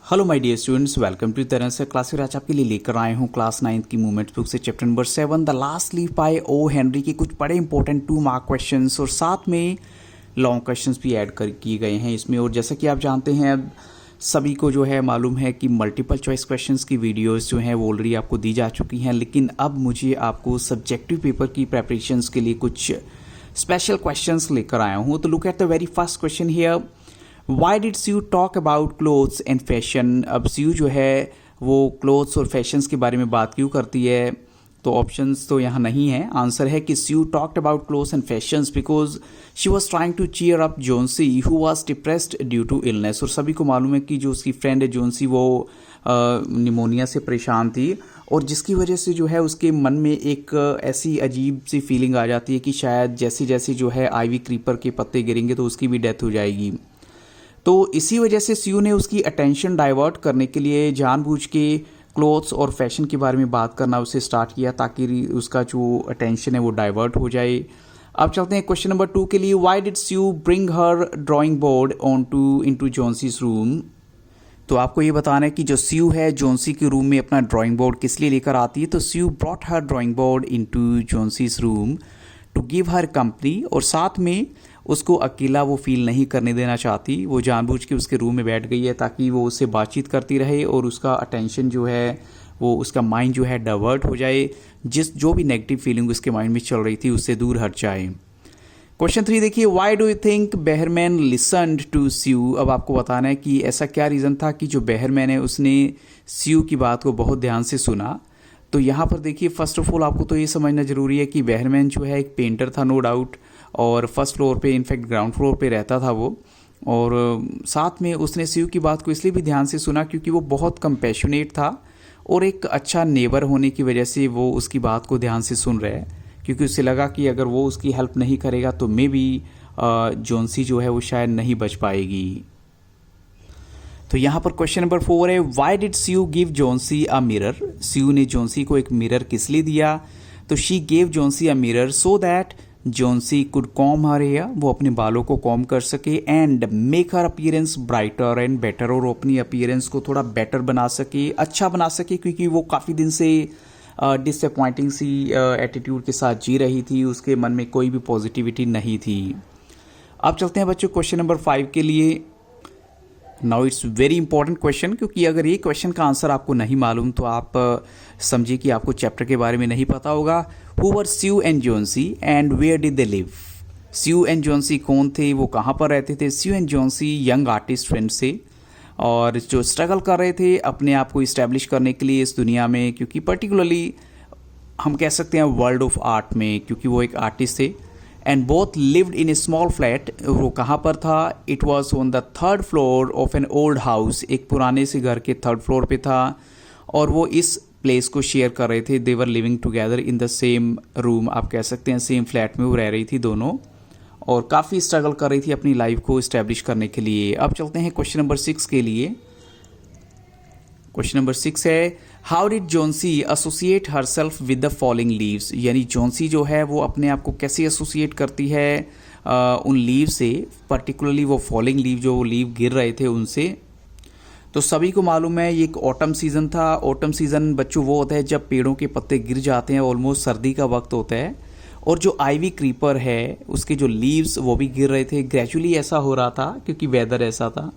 Hello my dear students, welcome to तरह से class. फिर आज आपके लिए लेकर आए हूँ क्लास 9 की मूवमेंट्स बुक से chapter number 7 the last leaf by O Henry के कुछ बड़े इंपॉर्टेंट 2 मार्क क्वेश्चंस और साथ में लॉन्ग क्वेश्चंस भी ऐड कर किए गए हैं इसमें। और जैसा कि आप जानते हैं, अब सभी को जो है मालूम है कि मल्टीपल चॉइस क्वेश्चंस की वीडियोस जो हैं वो ऑलरेडी आपको दी जा चुकी हैं, लेकिन अब मुझे आपको सब्जेक्टिव पेपर की प्रेपरेशंस के लिए कुछ स्पेशल क्वेश्चंस लेकर आया हूँ। तो look at the very first question here, why did Sue talk about clothes and fashion. अब स्यू जो है वो क्लोथ्स और फैशंस के बारे में बात क्यों करती है? तो ऑप्शंस तो यहाँ नहीं है। आंसर है कि Sue talked about clothes and fashions because she was trying to cheer up Johnsy who was depressed due to illness. और सभी को मालूम है कि जो उसकी फ्रेंड है जोन्सी वो निमोनिया से परेशान थी और जिसकी वजह से जो है उसके मन में एक ऐसी अजीब सी फीलिंग आ जाती है कि शायद जैसे जैसे जो है आईवी क्रीपर के पत्ते गिरेंगे तो उसकी भी डेथ हो जाएगी। तो इसी वजह से स्यू ने उसकी अटेंशन डाइवर्ट करने के लिए जानबूझ के क्लोथ्स और फैशन के बारे में बात करना उसे स्टार्ट किया ताकि उसका जो अटेंशन है वो डाइवर्ट हो जाए। अब चलते हैं क्वेश्चन नंबर 2 के लिए, why did Sue bring her drawing board into Johnsy's room. तो आपको ये बताना है कि जो स्यू है जोन्सी के रूम में अपना ड्राइंग बोर्ड किस लिए लेकर आती है। तो Sue brought her drawing board into Johnsy's room to give her company, और साथ में उसको अकेला वो फील नहीं करने देना चाहती। वो जानबूझ के उसके रूम में बैठ गई है ताकि वो उससे बातचीत करती रहे और उसका अटेंशन जो है वो उसका माइंड जो है डाइवर्ट हो जाए, जो भी नेगेटिव फीलिंग उसके माइंड में चल रही थी उससे दूर हट जाए। क्वेश्चन 3 देखिए, why do you think Behrman listened to Sue. अब आपको बताना है कि ऐसा क्या रीज़न था कि जो बेहरमैन है उसने स्यू की बात को बहुत ध्यान से सुना। तो यहाँ पर देखिए, फर्स्ट ऑफ ऑल आपको तो ये समझना ज़रूरी है कि बेहरमैन जो है एक पेंटर था नो डाउट, और फर्स्ट फ्लोर पे इनफैक्ट ग्राउंड फ्लोर पे रहता था वो। और साथ में उसने स्यू की बात को इसलिए भी ध्यान से सुना क्योंकि वो बहुत कंपैशनेट था और एक अच्छा नेबर होने की वजह से वो उसकी बात को ध्यान से सुन रहा है, क्योंकि उसे लगा कि अगर वो उसकी हेल्प नहीं करेगा तो मे बी जोन्सी जो है वो शायद नहीं बच पाएगी। तो यहाँ पर क्वेश्चन नंबर 4 है, why did Sue give Johnsy a mirror. Sue ने जोन्सी को एक मिरर किस लिए दिया? तो she gave Johnsy a mirror so that Johnsy could comb her hair, वो अपने बालों को कॉम कर सके, and make her appearance brighter and better, और अपनी अपीयरेंस को थोड़ा बेटर बना सके, अच्छा बना सके, क्योंकि वो काफ़ी दिन से डिसअपॉइंटिंग सी एटीट्यूड के साथ जी रही थी, उसके मन में कोई भी पॉजिटिविटी नहीं थी। अब चलते हैं बच्चों क्वेश्चन नंबर 5 के लिए। Now it's very important question, क्योंकि अगर ये क्वेश्चन का आंसर आपको नहीं मालूम तो आप समझिए कि आपको चैप्टर के बारे में नहीं पता होगा। Who were Sue and Johnsy and where did they live. Sue and Johnsy कौन थे, वो कहाँ पर रहते थे? Sue and Johnsy young artist friends थे और जो स्ट्रगल कर रहे थे अपने आप को इस्टेब्लिश करने के लिए इस दुनिया में, क्योंकि पर्टिकुलरली हम कह सकते हैं वर्ल्ड ऑफ आर्ट में, क्योंकि वो एक आर्टिस्ट थे। And both lived in A small flat. वो कहाँ पर था? It was on the 3rd floor of an old house. एक पुराने से घर के 3rd फ्लोर पे था और वो इस प्लेस को शेयर कर रहे थे। They were living together in the same room, आप कह सकते हैं सेम फ्लैट में वो रह रही थी दोनों, और काफ़ी स्ट्रगल कर रही थी अपनी लाइफ को इस्टेब्लिश करने के लिए। अब चलते हैं क्वेश्चन नंबर 6 के लिए। क्वेश्चन नंबर 6 है, how did Johnsy associate herself with the falling leaves. यानी जोन्सी जो है वो अपने आप को कैसे एसोसिएट करती है उन लीव से, पर्टिकुलरली वो फॉलिंग लीव, जो लीव गिर रहे थे उनसे। तो सभी को मालूम है ये एक ऑटम सीज़न था। ऑटम सीज़न बच्चों वो होता है जब पेड़ों के पत्ते गिर जाते हैं, ऑलमोस्ट सर्दी का वक्त होता है, और जो आईवी क्रीपर है उसके जो लीव्स वो भी गिर रहे थे। ग्रेजुअली ऐसा हो रहा था क्योंकि वेदर ऐसा था।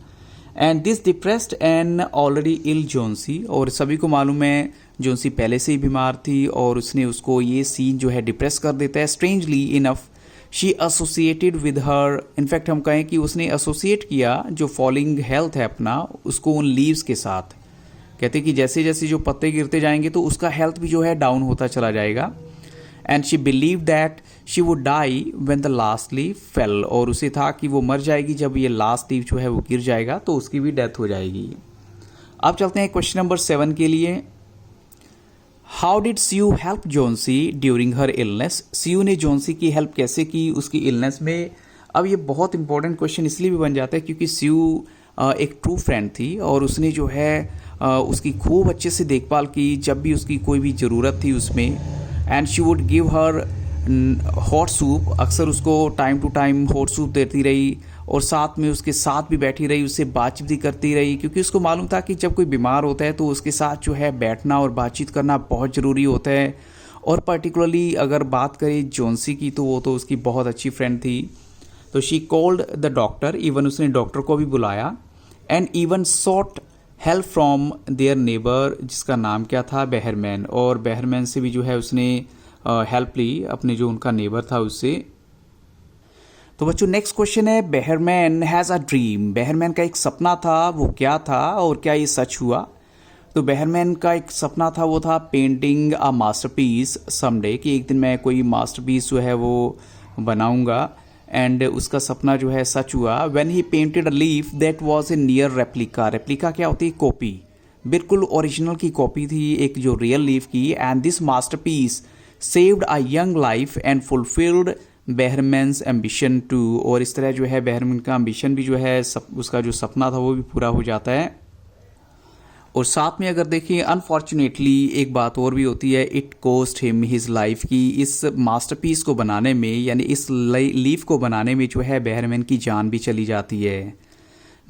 And this depressed and already ill Johnsy, और सभी को मालूम है जोन्सी पहले से ही बीमार थी और उसको ये सीन जो है डिप्रेस कर देता है। Strangely enough she associated with her, in fact हम कहें कि उसने एसोसिएट किया जो फॉलिंग हेल्थ है अपना उसको उन लीव्स के साथ। कहते कि जैसे जैसे जो पत्ते गिरते जाएंगे तो उसका हेल्थ भी जो है डाउन होता चला जाएगा। And she believe that she would die when the last leave fell, और उसे था कि वो मर जाएगी जब ये लास्ट लीव जो है वो गिर जाएगा तो उसकी भी डेथ हो जाएगी। अब चलते हैं क्वेश्चन नंबर 7 के लिए। How did Sue help Johnsy during her illness. Sue ने जोन्सी की हेल्प कैसे की उसकी इलनेस में। अब ये बहुत इंपॉर्टेंट क्वेश्चन इसलिए भी बन जाता है क्योंकि स्यू एक ट्रू फ्रेंड थी और उसने जो है उसकी खूब अच्छे से देखभाल की जब भी उसकी कोई भी ज़रूरत थी उसमें। And she would give her hot soup, अक्सर उसको time to time hot soup देती रही और साथ में उसके साथ भी बैठी रही, उससे बातचीत भी करती रही, क्योंकि उसको मालूम था कि जब कोई बीमार होता है तो उसके साथ जो है बैठना और बातचीत करना बहुत ज़रूरी होता है। और पर्टिकुलरली अगर बात करें जॉन्सी की, तो वो तो उसकी बहुत अच्छी फ्रेंड थी। तो she called the doctor, even उसने डॉक्टर को भी बुलाया, and even sought help from their neighbour, जिसका नाम क्या था, बेहरमैन। और बेहरमैन से भी जो है उसने हेल्प ली, अपने जो उनका नेबर था उससे। तो बच्चों नेक्स्ट क्वेश्चन है, Behrman has a dream. Behrman का एक सपना था, वो क्या था और क्या ये सच हुआ? तो बेहरमैन का एक सपना था, वो था पेंटिंग अ मास्टरपीस समडे, कि एक दिन मैं कोई मास्टरपीस जो है वो बनाऊंगा। एंड उसका सपना जो है सच हुआ। When he painted a leaf that was a near replica. Replica क्या होती है? कॉपी, बिल्कुल ओरिजिनल की कॉपी थी, एक जो रियल लीफ की। And this masterpiece saved a young life and fulfilled Behrman's ambition too. और इस तरह जो है बेहरमैन का एम्बिशन भी जो है उसका जो सपना था वो भी पूरा हो जाता है। और साथ में अगर देखिए अनफॉर्चुनेटली एक बात और भी होती है, it cost him his life, की इस मास्टरपीस को बनाने में, यानी इस लीफ को बनाने में जो है बेहरमैन की जान भी चली जाती है।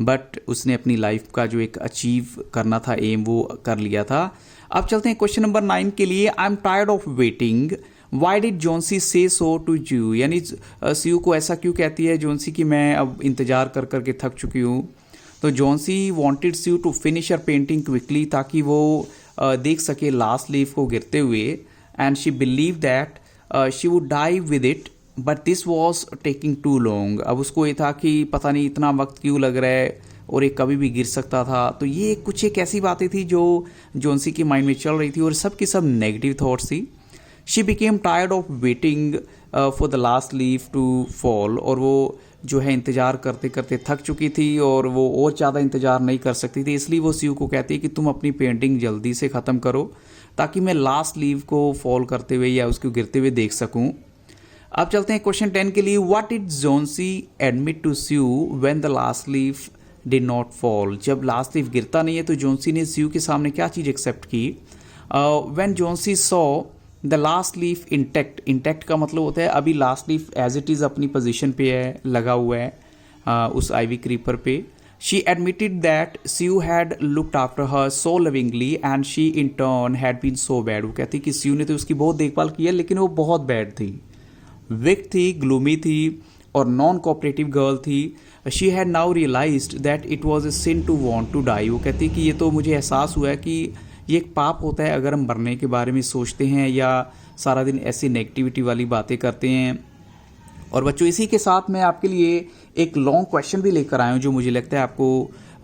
बट उसने अपनी लाइफ का जो एक अचीव करना था एम, वो कर लिया था। अब चलते हैं क्वेश्चन नंबर 9 के लिए। I am tired of waiting, why did Johnsy से सो टू यू। यानी सीयू को ऐसा क्यों कहती है जॉन्सी कि मैं अब इंतजार कर करके थक चुकी हूँ। तो Johnsy wanted Sue to finish her painting quickly, ताकि वो देख सके लास्ट लीफ को गिरते हुए। And she believe that she would die with it, but this was taking too long. अब उसको ये था कि पता नहीं इतना वक्त क्यों लग रहा है और ये कभी भी गिर सकता था। तो ये कुछ एक ऐसी बातें थी जो जॉन्सी की माइंड में चल रही थी और सब की सब नेगेटिव थॉट्स थी। She became tired of waiting for the last leaf to fall. और वो जो है इंतज़ार करते करते थक चुकी थी और वो और ज़्यादा इंतज़ार नहीं कर सकती थी। इसलिए वो सीयू को कहती है कि तुम अपनी पेंटिंग जल्दी से ख़त्म करो, ताकि मैं लास्ट लीव को फॉल करते हुए या उसको गिरते हुए देख सकूं। अब चलते हैं क्वेश्चन 10 के लिए। What did Johnsy admit to Sue when the last leaf did not fall. जब लास्ट लीफ गिरता नहीं है तो जॉन्सी ने सीयू के सामने क्या चीज़ एक्सेप्ट की? When Johnsy saw the last leaf intact. Intact का मतलब होता है अभी last leaf as it is अपनी पोजीशन पे है, लगा हुआ है उस आइवी क्रीपर पे। She admitted that Sue had looked after her so lovingly and she in turn had been so bad. वो कहती कि सीयू ने तो उसकी बहुत देखभाल की है, लेकिन वो बहुत बैड थी, वीक थी, ग्लूमी थी और नॉन कोऑपरेटिव गर्ल थी। She had now realised that it was a sin to want to die. वो कहती कि ये तो मुझे एहसास हुआ है कि ये एक पाप होता है अगर हम मरने के बारे में सोचते हैं या सारा दिन ऐसी नेगेटिविटी वाली बातें करते हैं। और बच्चों इसी के साथ मैं आपके लिए एक लॉन्ग क्वेश्चन भी लेकर आया हूँ जो मुझे लगता है आपको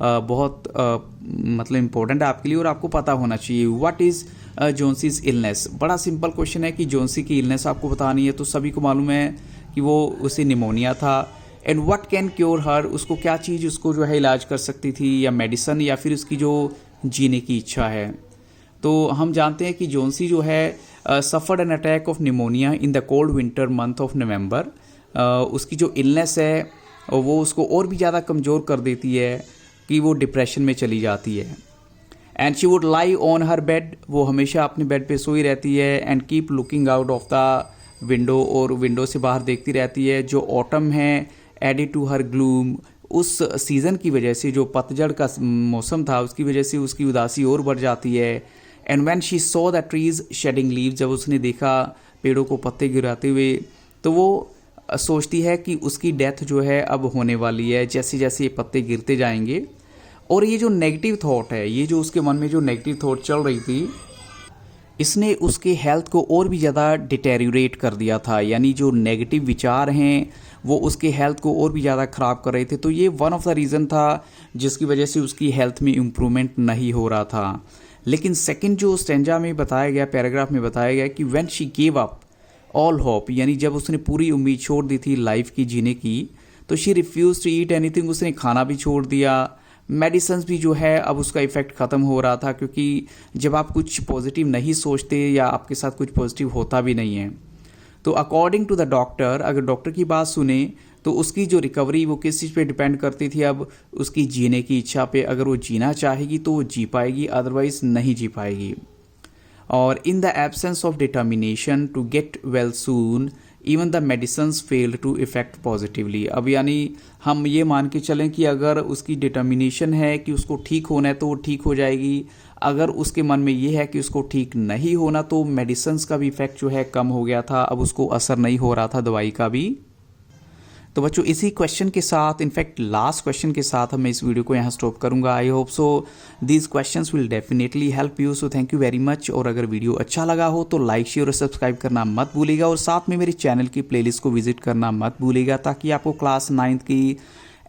बहुत मतलब इम्पोर्टेंट है आपके लिए और आपको पता होना चाहिए। What is Johnsy's illness. बड़ा सिंपल क्वेश्चन है कि जॉन्सी की इलनेस आपको बतानी है। तो सभी को मालूम है कि वो उसे निमोनिया था। एंड व्हाट कैन क्योर हर, उसको क्या चीज़ उसको जो है इलाज कर सकती थी, या मेडिसन या फिर उसकी जो जीने की इच्छा है। तो हम जानते हैं कि जॉन्सी जो है suffered an attack of pneumonia in the cold winter month of November. उसकी जो इलनेस है वो उसको और भी ज़्यादा कमज़ोर कर देती है कि वो डिप्रेशन में चली जाती है। And she would lie on her bed, वो हमेशा अपने बेड पे सोई रहती है। And keep looking out of the window, और विंडो से बाहर देखती रहती है। जो ऑटम है एडिड टू हर ग्लूम, उस सीज़न की वजह से, जो पतझड़ का मौसम था उसकी वजह से उसकी उदासी और बढ़ जाती है। And when she saw the trees shedding leaves, जब उसने देखा पेड़ों को पत्ते गिराते हुए, तो वो सोचती है कि उसकी डेथ जो है अब होने वाली है जैसे जैसे ये पत्ते गिरते जाएंगे। और ये जो नेगेटिव थॉट है, ये जो उसके मन में जो नेगेटिव थॉट चल रही थी, इसने उसके हेल्थ को और भी ज़्यादा डिटेरियोरेट कर दिया था। यानी जो नेगेटिव विचार हैं वो उसके हेल्थ को और भी ज़्यादा ख़राब कर रहे थे। तो ये वन ऑफ द रीज़न था जिसकी वजह से उसकी हेल्थ में इम्प्रूवमेंट नहीं हो रहा था। लेकिन सेकंड जो स्टेंजा में बताया गया, पैराग्राफ में बताया गया कि when she gave up all hope, यानी जब उसने पूरी उम्मीद छोड़ दी थी लाइफ की जीने की, तो she refuse to eat anything, उसने खाना भी छोड़ दिया। मेडिसिन भी जो है अब उसका इफ़ेक्ट ख़त्म हो रहा था, क्योंकि जब आप कुछ पॉजिटिव नहीं सोचते या आपके साथ कुछ पॉजिटिव होता भी नहीं है। तो अकॉर्डिंग टू द डॉक्टर, अगर डॉक्टर की बात सुने तो उसकी जो रिकवरी वो किस चीज़ पे डिपेंड करती थी? अब उसकी जीने की इच्छा पे। अगर वो जीना चाहेगी तो वो जी पाएगी, अदरवाइज नहीं जी पाएगी। और in the absence of determination to get well soon, even the medicines fail to effect positively. अब यानी हम ये मान के चलें कि अगर उसकी डिटर्मिनेशन है कि उसको ठीक होना है तो वो ठीक हो जाएगी, अगर उसके मन में ये है कि उसको ठीक नहीं होना तो मेडिसन्स का भी इफेक्ट जो है कम हो गया था, अब उसको असर नहीं हो रहा था दवाई का भी। तो बच्चों इसी क्वेश्चन के साथ, इनफैक्ट लास्ट क्वेश्चन के साथ मैं इस वीडियो को यहाँ स्टॉप करूँगा। I hope so these questions will definitely help you. So thank you very much. और अगर वीडियो अच्छा लगा हो तो लाइक शेयर और सब्सक्राइब करना मत भूलिएगा, और साथ में मेरे चैनल की प्लेलिस्ट को विजिट करना मत भूलिएगा, ताकि आपको क्लास 9th की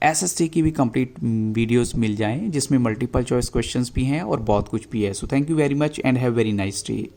SST की भी कंप्लीट वीडियोस मिल जाएं, जिसमें मल्टीपल चॉइस क्वेश्चंस भी हैं और बहुत कुछ भी है। So thank you very much and have very nice day.